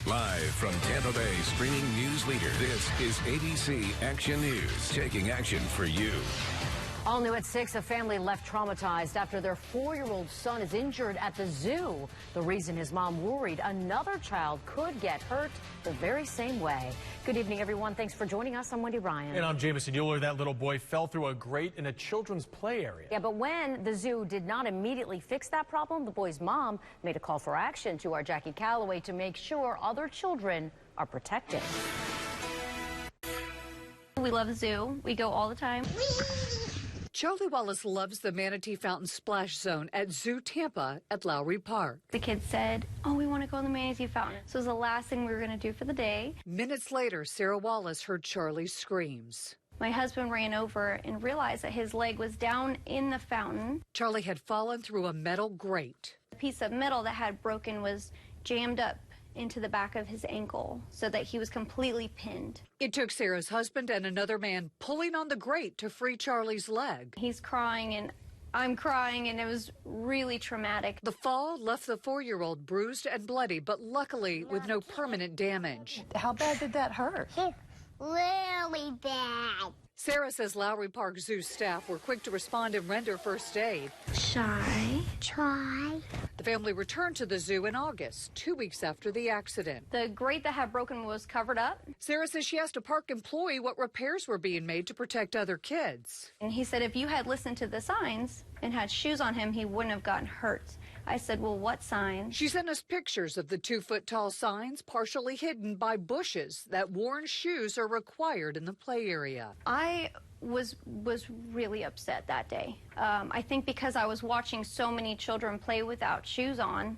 Live from Tampa Bay streaming news leader, this is ABC Action News, taking action for you. All new at 6, a family left traumatized after their 4-year-old son is injured at the zoo. The reason his mom worried another child could get hurt the very same way. Good evening, everyone. Thanks for joining us. I'm Wendy Ryan. And I'm Jameson Euler. That little boy fell through a grate in a children's play area. Yeah, but when the zoo did not immediately fix that problem, the boy's mom made a call for action to our Jackie Calloway to make sure other children are protected. We love the zoo. We go all the time. Charlie Wallace loves the Manatee Fountain Splash Zone at Zoo Tampa at Lowry Park. The kids said, oh, we want to go in the Manatee Fountain. So it was the last thing we were going to do for the day. Minutes later, Sarah Wallace heard Charlie's screams. My husband ran over and realized that his leg was down in the fountain. Charlie had fallen through a metal grate. The piece of metal that had broken was jammed up into the back of his ankle so that he was completely pinned. It took Sarah's husband and another man pulling on the grate to free Charlie's leg. He's crying and I'm crying, and it was really traumatic. The fall left the 4-year-old bruised and bloody, but luckily with no permanent damage. How bad did that hurt? Really bad. Sarah says Lowry Park Zoo staff were quick to respond and render first aid. Try. The family returned to the zoo in August, 2 weeks after the accident. The grate that had broken was covered up. Sarah says she asked a park employee what repairs were being made to protect other kids. And he said if you had listened to the signs and had shoes on him, he wouldn't have gotten hurt. I said, well, what signs? She sent us pictures of the 2-foot-tall signs partially hidden by bushes that worn shoes are required in the play area. I was really upset that day. I think because I was watching so many children play without shoes on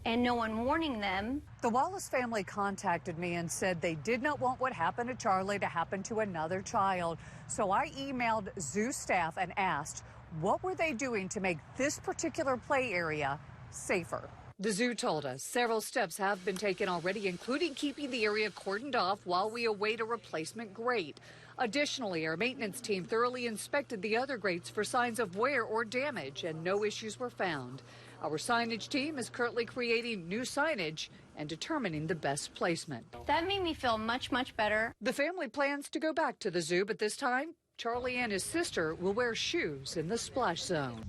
and no one warning them. The Wallace family contacted me and said they did not want what happened to Charlie to happen to another child. So I emailed zoo staff and asked, what were they doing to make this particular play area safer? The zoo told us several steps have been taken already, including keeping the area cordoned off while we await a replacement grate. Additionally, our maintenance team thoroughly inspected the other grates for signs of wear or damage, and no issues were found. Our signage team is currently creating new signage and determining the best placement. That made me feel much, much better. The family plans to go back to the zoo, but this time, Charlie and his sister will wear shoes in the splash zone.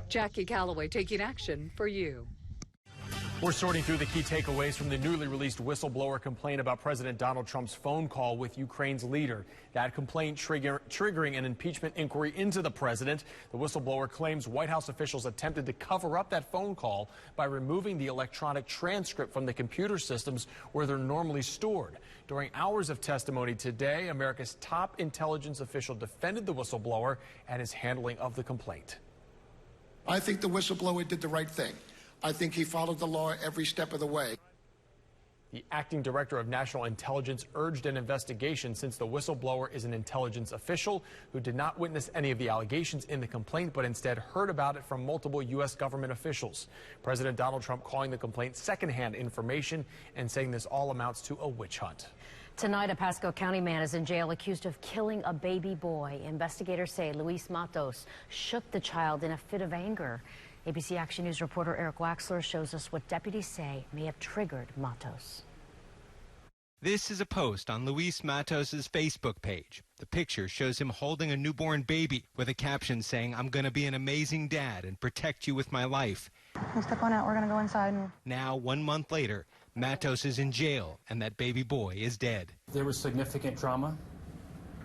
Jackie Calloway taking action for you. We're sorting through the key takeaways from the newly released whistleblower complaint about President Donald Trump's phone call with Ukraine's leader. That complaint triggering an impeachment inquiry into the president. The whistleblower claims White House officials attempted to cover up that phone call by removing the electronic transcript from the computer systems where they're normally stored. During hours of testimony today, America's top intelligence official defended the whistleblower and his handling of the complaint. I think the whistleblower did the right thing. I think he followed the law every step of the way. The acting director of national intelligence urged an investigation since the whistleblower is an intelligence official who did not witness any of the allegations in the complaint, but instead heard about it from multiple U.S. government officials. President Donald Trump calling the complaint secondhand information and saying this all amounts to a witch hunt. Tonight, a Pasco County man is in jail accused of killing a baby boy. Investigators say Luis Matos shook the child in a fit of anger. ABC Action News reporter Eric Waxler shows us what deputies say may have triggered Matos. This is a post on Luis Matos' Facebook page. The picture shows him holding a newborn baby with a caption saying, "I'm going to be an amazing dad and protect you with my life." We'll step on out. We're going to go inside. Now, 1 month later, Matos is in jail and that baby boy is dead. There was significant trauma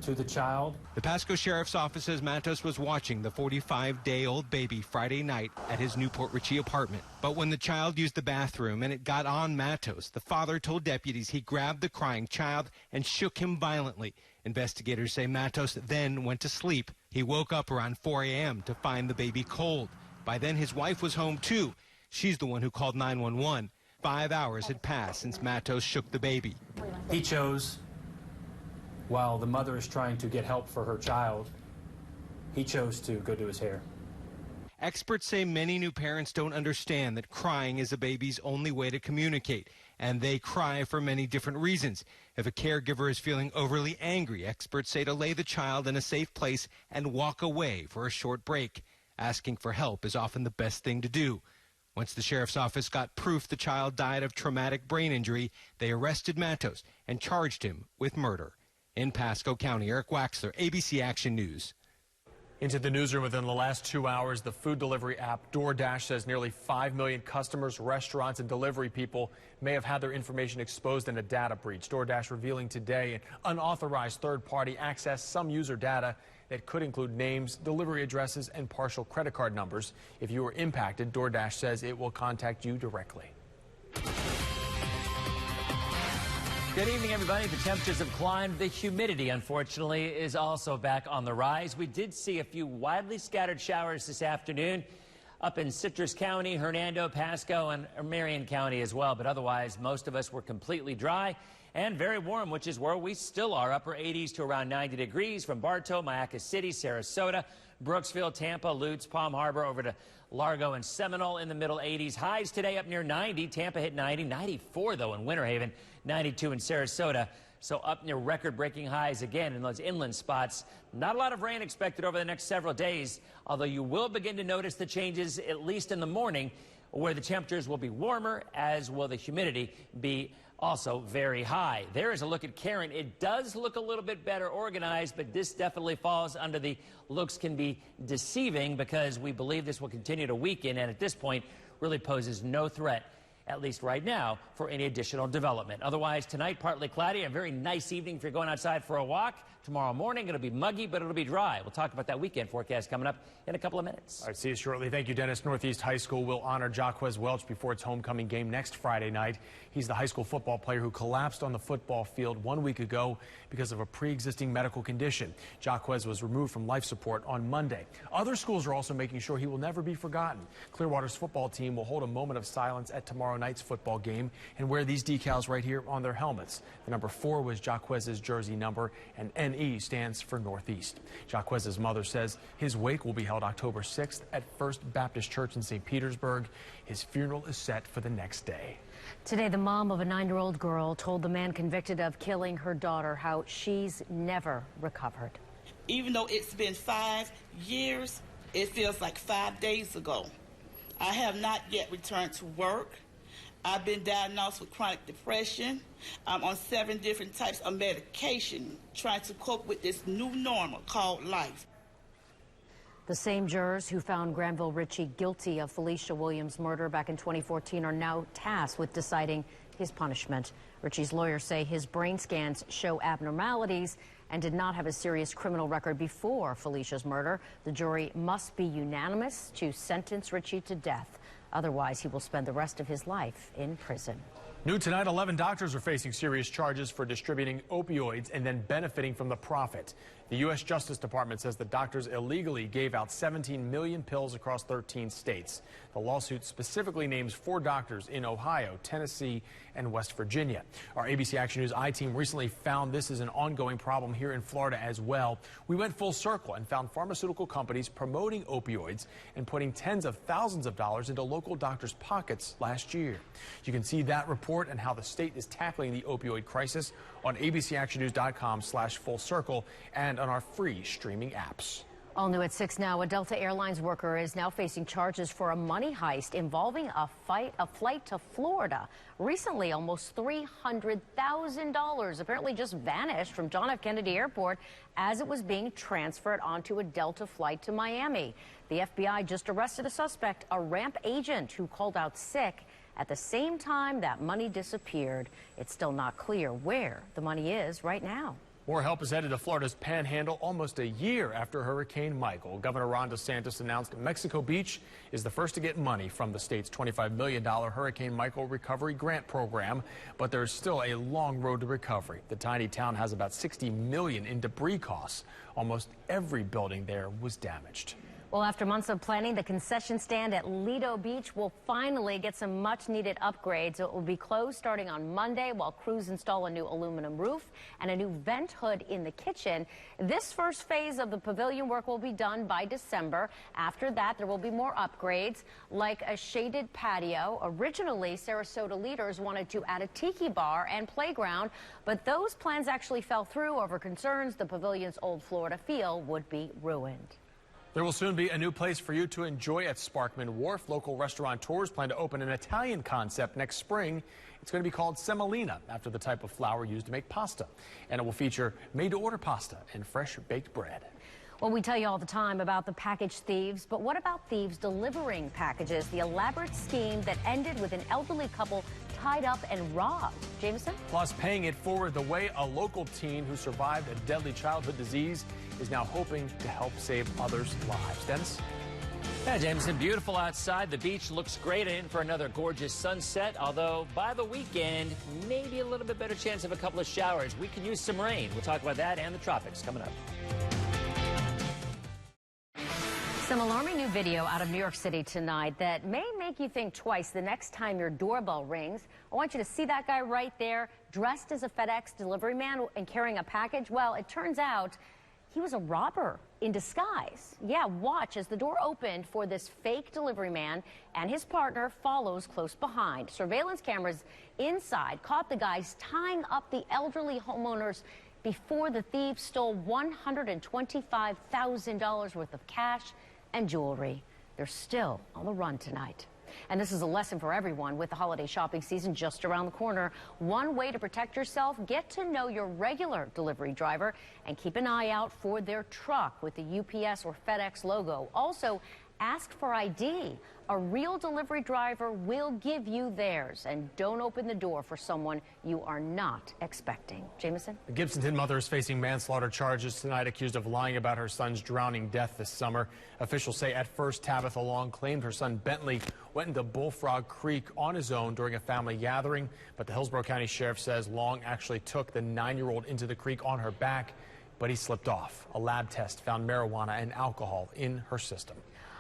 to the child. The Pasco Sheriff's Office says Matos was watching the 45-day-old baby Friday night at his Newport Richie apartment. But when the child used the bathroom and it got on Matos, the father told deputies he grabbed the crying child and shook him violently. Investigators say Matos then went to sleep. He woke up around 4 a.m. to find the baby cold. By then, his wife was home, too. She's the one who called 911. 5 hours had passed since Matos shook the baby. He chose, while the mother is trying to get help for her child, he chose to go do his hair. Experts say many new parents don't understand that crying is a baby's only way to communicate, and they cry for many different reasons. If a caregiver is feeling overly angry, experts say to lay the child in a safe place and walk away for a short break. Asking for help is often the best thing to do. Once the sheriff's office got proof the child died of traumatic brain injury, they arrested Matos and charged him with murder. In Pasco County, Eric Waxler, ABC Action News. Into the newsroom within the last 2 hours, the food delivery app DoorDash says nearly 5 million customers, restaurants, and delivery people may have had their information exposed in a data breach. DoorDash revealing today an unauthorized third-party accessed some user data that could include names, delivery addresses, and partial credit card numbers. If you were impacted, DoorDash says it will contact you directly. Good evening, everybody. The temperatures have climbed. The humidity, unfortunately, is also back on the rise. We did see a few widely scattered showers this afternoon up in Citrus County, Hernando, Pasco, and Marion County as well. But otherwise, most of us were completely dry and very warm, which is where we still are. Upper 80s to around 90 degrees from Bartow, Mayaca City, Sarasota, Brooksville, Tampa, Lutz, Palm Harbor, over to Largo and Seminole in the middle 80s. Highs today up near 90. Tampa hit 90. 94, though, in Winter Haven. 92 in Sarasota. So up near record-breaking highs again in those inland spots. Not a lot of rain expected over the next several days, although you will begin to notice the changes, at least in the morning, where the temperatures will be warmer, as will the humidity be also very high. There is a look at Karen. It does look a little bit better organized, but this definitely falls under the looks can be deceiving, because we believe this will continue to weaken and at this point really poses no threat, at least right now, for any additional development. Otherwise, tonight, partly cloudy. A very nice evening if you're going outside for a walk. Tomorrow morning, it'll be muggy, but it'll be dry. We'll talk about that weekend forecast coming up in a couple of minutes. All right, see you shortly. Thank you, Dennis. Northeast High School will honor Jaquez Welch before its homecoming game next Friday night. He's the high school football player who collapsed on the football field 1 week ago because of a pre-existing medical condition. Jaquez was removed from life support on Monday. Other schools are also making sure he will never be forgotten. Clearwater's football team will hold a moment of silence at tomorrow night's football game and wear these decals right here on their helmets. The number 4 was Jaquez's jersey number, and NE stands for Northeast. Jaquez's mother says his wake will be held October 6th at First Baptist Church in St. Petersburg. His funeral is set for the next day. Today, the mom of a 9-year-old girl told the man convicted of killing her daughter how she's never recovered. Even though it's been 5 years, it feels like 5 days ago. I have not yet returned to work. I've been diagnosed with chronic depression. I'm on 7 different types of medication trying to cope with this new normal called life. The same jurors who found Granville Ritchie guilty of Felicia Williams' murder back in 2014 are now tasked with deciding his punishment. Ritchie's lawyers say his brain scans show abnormalities and did not have a serious criminal record before Felicia's murder. The jury must be unanimous to sentence Ritchie to death. Otherwise, he will spend the rest of his life in prison. New tonight, 11 doctors are facing serious charges for distributing opioids and then benefiting from the profit. The U.S. Justice Department says the doctors illegally gave out 17 million pills across 13 states. The lawsuit specifically names 4 doctors in Ohio, Tennessee, and West Virginia. Our ABC Action News I-team recently found this is an ongoing problem here in Florida as well. We went full circle and found pharmaceutical companies promoting opioids and putting tens of thousands of dollars into local doctors' pockets last year. You can see that report and how the state is tackling the opioid crisis on abcactionnews.com/full-circle and on our free streaming apps. All new at 6 now, a Delta Airlines worker is now facing charges for a money heist involving a flight to Florida. Recently, almost $300,000 apparently just vanished from John F. Kennedy Airport as it was being transferred onto a Delta flight to Miami. The FBI just arrested a suspect, a ramp agent who called out sick at the same time that money disappeared. It's still not clear where the money is right now. More help is headed to Florida's Panhandle almost a year after Hurricane Michael. Governor Ron DeSantis announced Mexico Beach is the first to get money from the state's $25 million Hurricane Michael Recovery Grant Program, but there's still a long road to recovery. The tiny town has about $60 million in debris costs. Almost every building there was damaged. Well, after months of planning, the concession stand at Lido Beach will finally get some much-needed upgrades. It will be closed starting on Monday while crews install a new aluminum roof and a new vent hood in the kitchen. This first phase of the pavilion work will be done by December. After that, there will be more upgrades, like a shaded patio. Originally, Sarasota leaders wanted to add a tiki bar and playground, but those plans actually fell through over concerns the pavilion's old Florida feel would be ruined. There will soon be a new place for you to enjoy at Sparkman Wharf. Local restaurateurs plan to open an Italian concept next spring. It's going to be called semolina, after the type of flour used to make pasta. And it will feature made-to-order pasta and fresh baked bread. Well, we tell you all the time about the package thieves, but what about thieves delivering packages? The elaborate scheme that ended with an elderly couple tied up and robbed. Jameson? Plus, paying it forward the way a local teen who survived a deadly childhood disease is now hoping to help save others' lives. Dennis? Yeah, Jameson, beautiful outside. The beach looks great in for another gorgeous sunset, although by the weekend, maybe a little bit better chance of a couple of showers. We could use some rain. We'll talk about that and the tropics coming up. Some alarming new video out of New York City tonight that may make you think twice the next time your doorbell rings. I want you to see that guy right there, dressed as a FedEx delivery man and carrying a package. Well, it turns out he was a robber in disguise. Yeah, watch as the door opened for this fake delivery man and his partner follows close behind. Surveillance cameras inside caught the guys tying up the elderly homeowners before the thieves stole $125,000 worth of cash and jewelry. They're still on the run tonight. And this is a lesson for everyone with the holiday shopping season just around the corner. One way to protect yourself, get to know your regular delivery driver and keep an eye out for their truck with the UPS or FedEx logo. Also, ask for ID. A real delivery driver will give you theirs. And don't open the door for someone you are not expecting. Jameson? The Gibsonton mother is facing manslaughter charges tonight, accused of lying about her son's drowning death this summer. Officials say at first Tabitha Long claimed her son Bentley went into Bullfrog Creek on his own during a family gathering. But the Hillsborough County Sheriff says Long actually took the 9-year-old into the creek on her back, but he slipped off. A lab test found marijuana and alcohol in her system.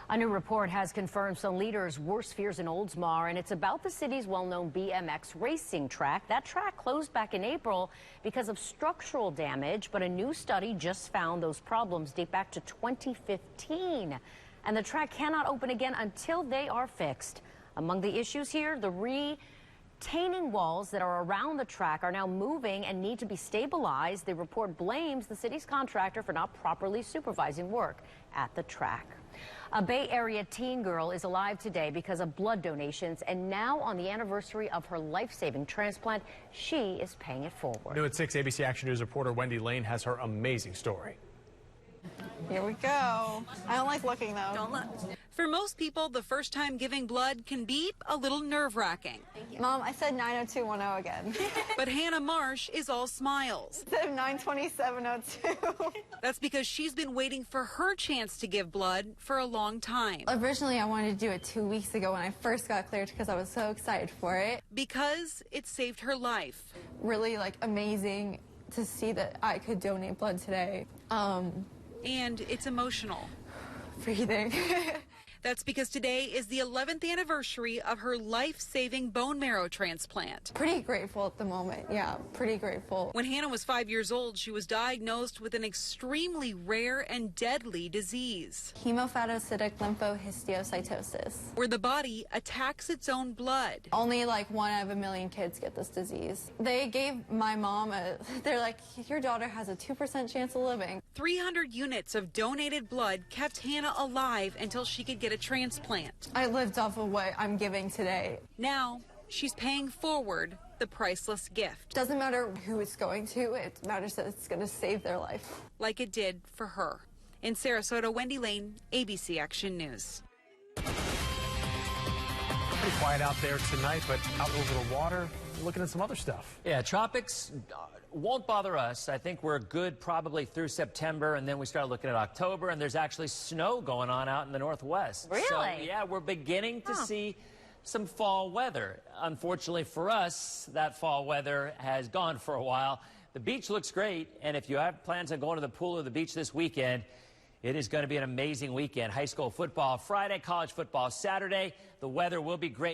A new report has confirmed some leaders' worst fears in Oldsmar, and it's about the city's well-known BMX racing track. That track closed back in April because of structural damage, but a new study just found those problems date back to 2015. And the track cannot open again until they are fixed. Among the issues here, the retaining walls that are around the track are now moving and need to be stabilized. The report blames the city's contractor for not properly supervising work at the track. A Bay Area teen girl is alive today because of blood donations, and now on the anniversary of her life-saving transplant, she is paying it forward. New at 6, ABC Action News reporter Wendy Lane has her amazing story. Here we go. I don't like looking, though. Don't look. For most people, the first time giving blood can be a little nerve-wracking. Mom, I said 90210 again. But Hannah Marsh is all smiles. Instead of 92702. That's because she's been waiting for her chance to give blood for a long time. Originally, I wanted to do it 2 weeks ago when I first got cleared because I was so excited for it. Because it saved her life. Really, amazing to see that I could donate blood today. And it's emotional. Breathing. That's because today is the 11th anniversary of her life-saving bone marrow transplant. Pretty grateful at the moment. Yeah, pretty grateful. When Hannah was 5 years old, she was diagnosed with an extremely rare and deadly disease. Hemophagocytic lymphohistiocytosis. Where the body attacks its own blood. Only 1 out of a million kids get this disease. They gave my mom they're like, your daughter has a 2% chance of living. 300 units of donated blood kept Hannah alive until she could get a transplant. I lived off of what I'm giving today. Now, she's paying forward the priceless gift. Doesn't matter who it's going to, it matters that it's going to save their life. Like it did for her. In Sarasota, Wendy Lane, ABC Action News. Pretty quiet out there tonight, but out over the water, looking at some other stuff. Yeah, tropics won't bother us. I think we're good probably through September, and then we start looking at October, and there's actually snow going on out in the Northwest. Really? So, yeah, we're beginning to see some fall weather. Unfortunately for us, that fall weather has gone for a while. The beach looks great, and if you have plans on going to the pool or the beach this weekend, it is going to be an amazing weekend. High school football Friday, college football Saturday. The weather will be great.